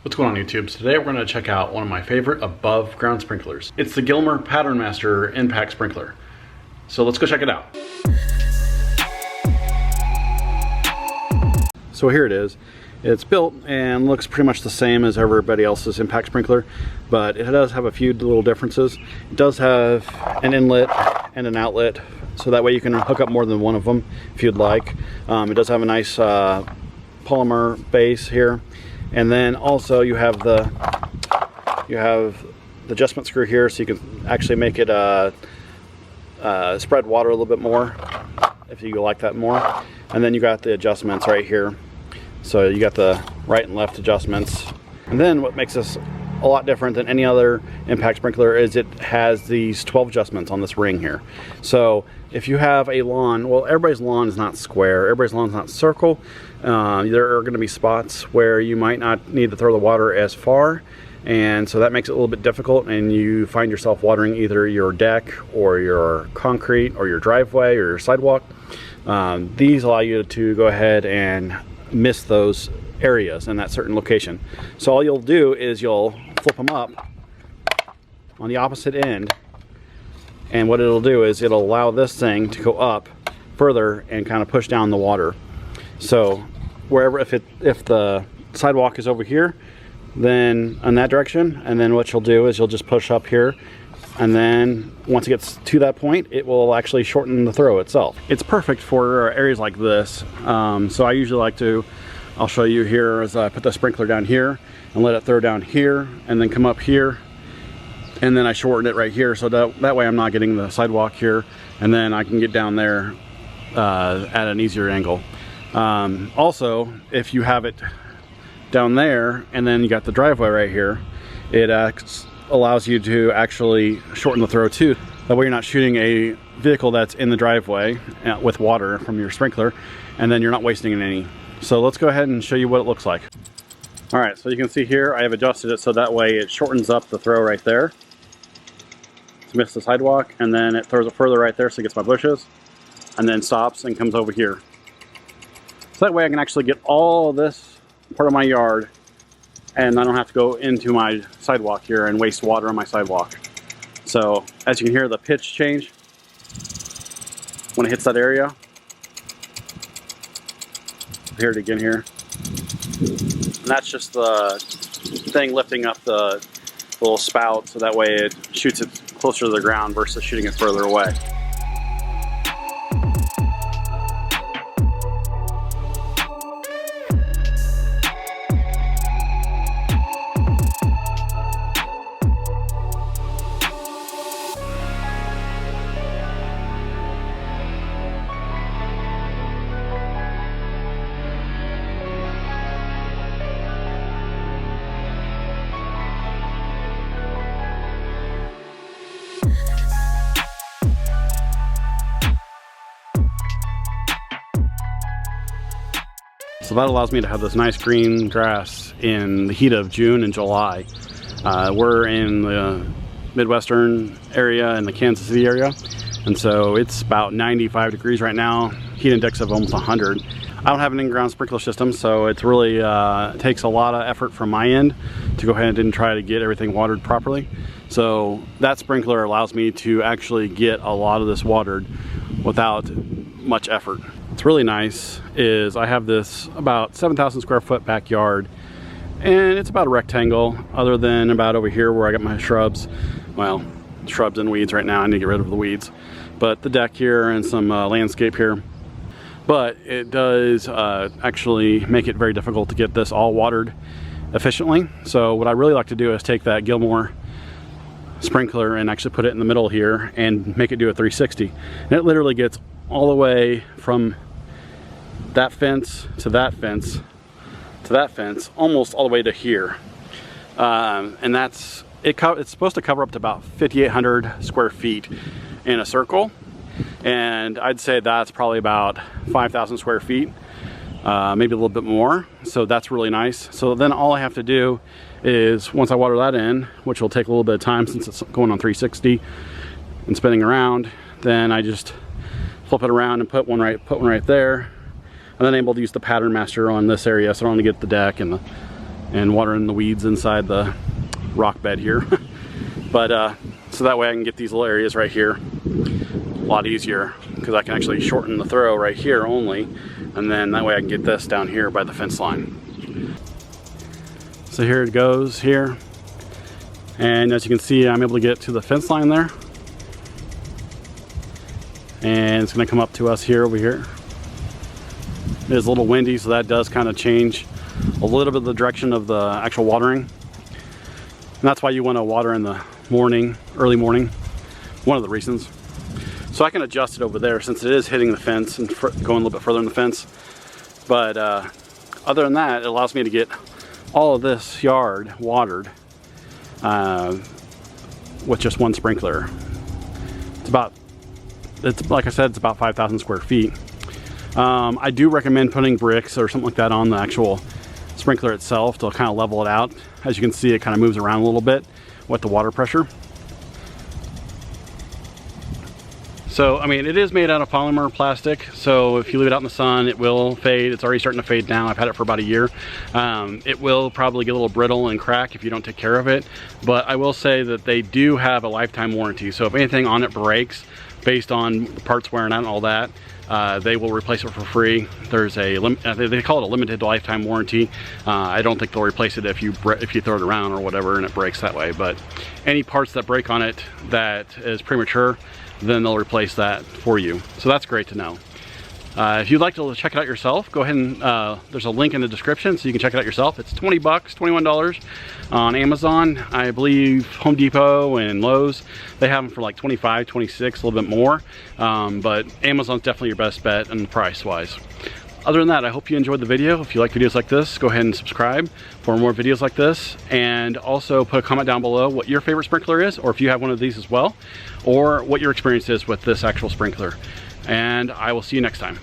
What's going on YouTube? So today we're going to check out one of my favorite above ground sprinklers. It's the Gilmore Pattern Master Impact Sprinkler. So let's go check it out. So here it is. It's built and looks pretty much the same as everybody else's impact sprinkler, but it does have a few little differences. It does have an inlet and an outlet, so that way you can hook up more than one of them if you'd like. It does have a nice polymer base here. And then also you have the adjustment screw here, so you can actually make it spread water a little bit more if you like that more. And then you got the adjustments right here, so you got the right and left adjustments. And then what makes this a lot different than any other impact sprinkler is it has these 12 adjustments on this ring here. So if you have a lawn, well, everybody's lawn is not square, everybody's lawn is not circle. There are going to be spots where you might not need to throw the water as far, and so that makes it a little bit difficult, and you find yourself watering either your deck or your concrete or your driveway or your sidewalk. These allow you to go ahead and miss those areas in that certain location. So all you'll do is you'll flip them up on the opposite end, and what it'll do is it'll allow this thing to go up further and kind of push down the water. So wherever, if the sidewalk is over here, then in that direction, and then what you'll do is you'll just push up here, and then once it gets to that point, it will actually shorten the throw itself. It's perfect for areas like this. So I usually like to, I'll show you here as I put the sprinkler down here and let it throw down here and then come up here, and then I shorten it right here, so that way I'm not getting the sidewalk here, and then I can get down there at an easier angle. Also, if you have it down there and then you got the driveway right here, it allows you to actually shorten the throw too. That way you're not shooting a vehicle that's in the driveway with water from your sprinkler, and then you're not wasting any. So let's go ahead and show you what it looks like. All right, so you can see here I have adjusted it so that way it shortens up the throw right there to miss the sidewalk, and then it throws it further right there so it gets my bushes, and then stops and comes over here. So that way I can actually get all this part of my yard, and I don't have to go into my sidewalk here and waste water on my sidewalk. So as you can hear the pitch change when it hits that area. Hear it again here. And that's just the thing lifting up the little spout, so that way it shoots it closer to the ground versus shooting it further away. So that allows me to have this nice green grass in the heat of June and July. We're in the Midwestern area, in the Kansas City area, and so it's about 95 degrees right now, heat index of almost 100. I don't have an in-ground sprinkler system, so it's really takes a lot of effort from my end to go ahead and try to get everything watered properly. So that sprinkler allows me to actually get a lot of this watered without much effort. What's really nice is I have this about 7,000 square foot backyard, and it's about a rectangle other than about over here where I got my shrubs. Well, shrubs and weeds right now. I need to get rid of the weeds. But the deck here and some landscape here. But it does actually make it very difficult to get this all watered efficiently. So what I really like to do is take that Gilmore sprinkler and actually put it in the middle here and make it do a 360. And it literally gets all the way from that fence to that fence to that fence, almost all the way to here. And that's it. It's supposed to cover up to about 5,800 square feet in a circle, and I'd say that's probably about 5,000 square feet, maybe a little bit more. So that's really nice. So then all I have to do is, once I water that in, which will take a little bit of time since it's going on 360 and spinning around, then I just flip it around and put one right there, and then I'm able to use the Pattern Master on this area, so I don't want to get the deck and and watering the weeds inside the rock bed here. But so that way I can get these little areas right here a lot easier, because I can actually shorten the throw right here only, and then that way I can get this down here by the fence line. So here it goes here, and as you can see, I'm able to get to the fence line there, and it's going to come up to us here over here. It is a little windy, so that does kind of change a little bit of the direction of the actual watering, and that's why you want to water in the morning, early morning, one of the reasons. So I can adjust it over there since it is hitting the fence and going a little bit further in the fence. But other than that, it allows me to get all of this yard watered with just one sprinkler. It's like I said, it's about 5,000 square feet. I do recommend putting bricks or something like that on the actual sprinkler itself to kind of level it out. As you can see, it kind of moves around a little bit with the water pressure. So, I mean, it is made out of polymer plastic, so if you leave it out in the sun, it will fade. It's already starting to fade now. I've had it for about a year. It will probably get a little brittle and crack if you don't take care of it, but I will say that they do have a lifetime warranty. So if anything on it breaks, based on the parts wearing out and all that, they will replace it for free. There's a they call it a limited lifetime warranty. I don't think they'll replace it if you throw it around or whatever and it breaks that way, but any parts that break on it that is premature, then they'll replace that for you. So that's great to know. If you'd like to check it out yourself, go ahead and there's a link in the description so you can check it out yourself. It's 20 bucks, $21 on Amazon. I believe Home Depot and Lowe's, they have them for like 25, 26, a little bit more. But Amazon's definitely your best bet and price wise. Other than that, I hope you enjoyed the video. If you like videos like this, go ahead and subscribe for more videos like this. And also put a comment down below what your favorite sprinkler is, or if you have one of these as well, or what your experience is with this actual sprinkler. And I will see you next time.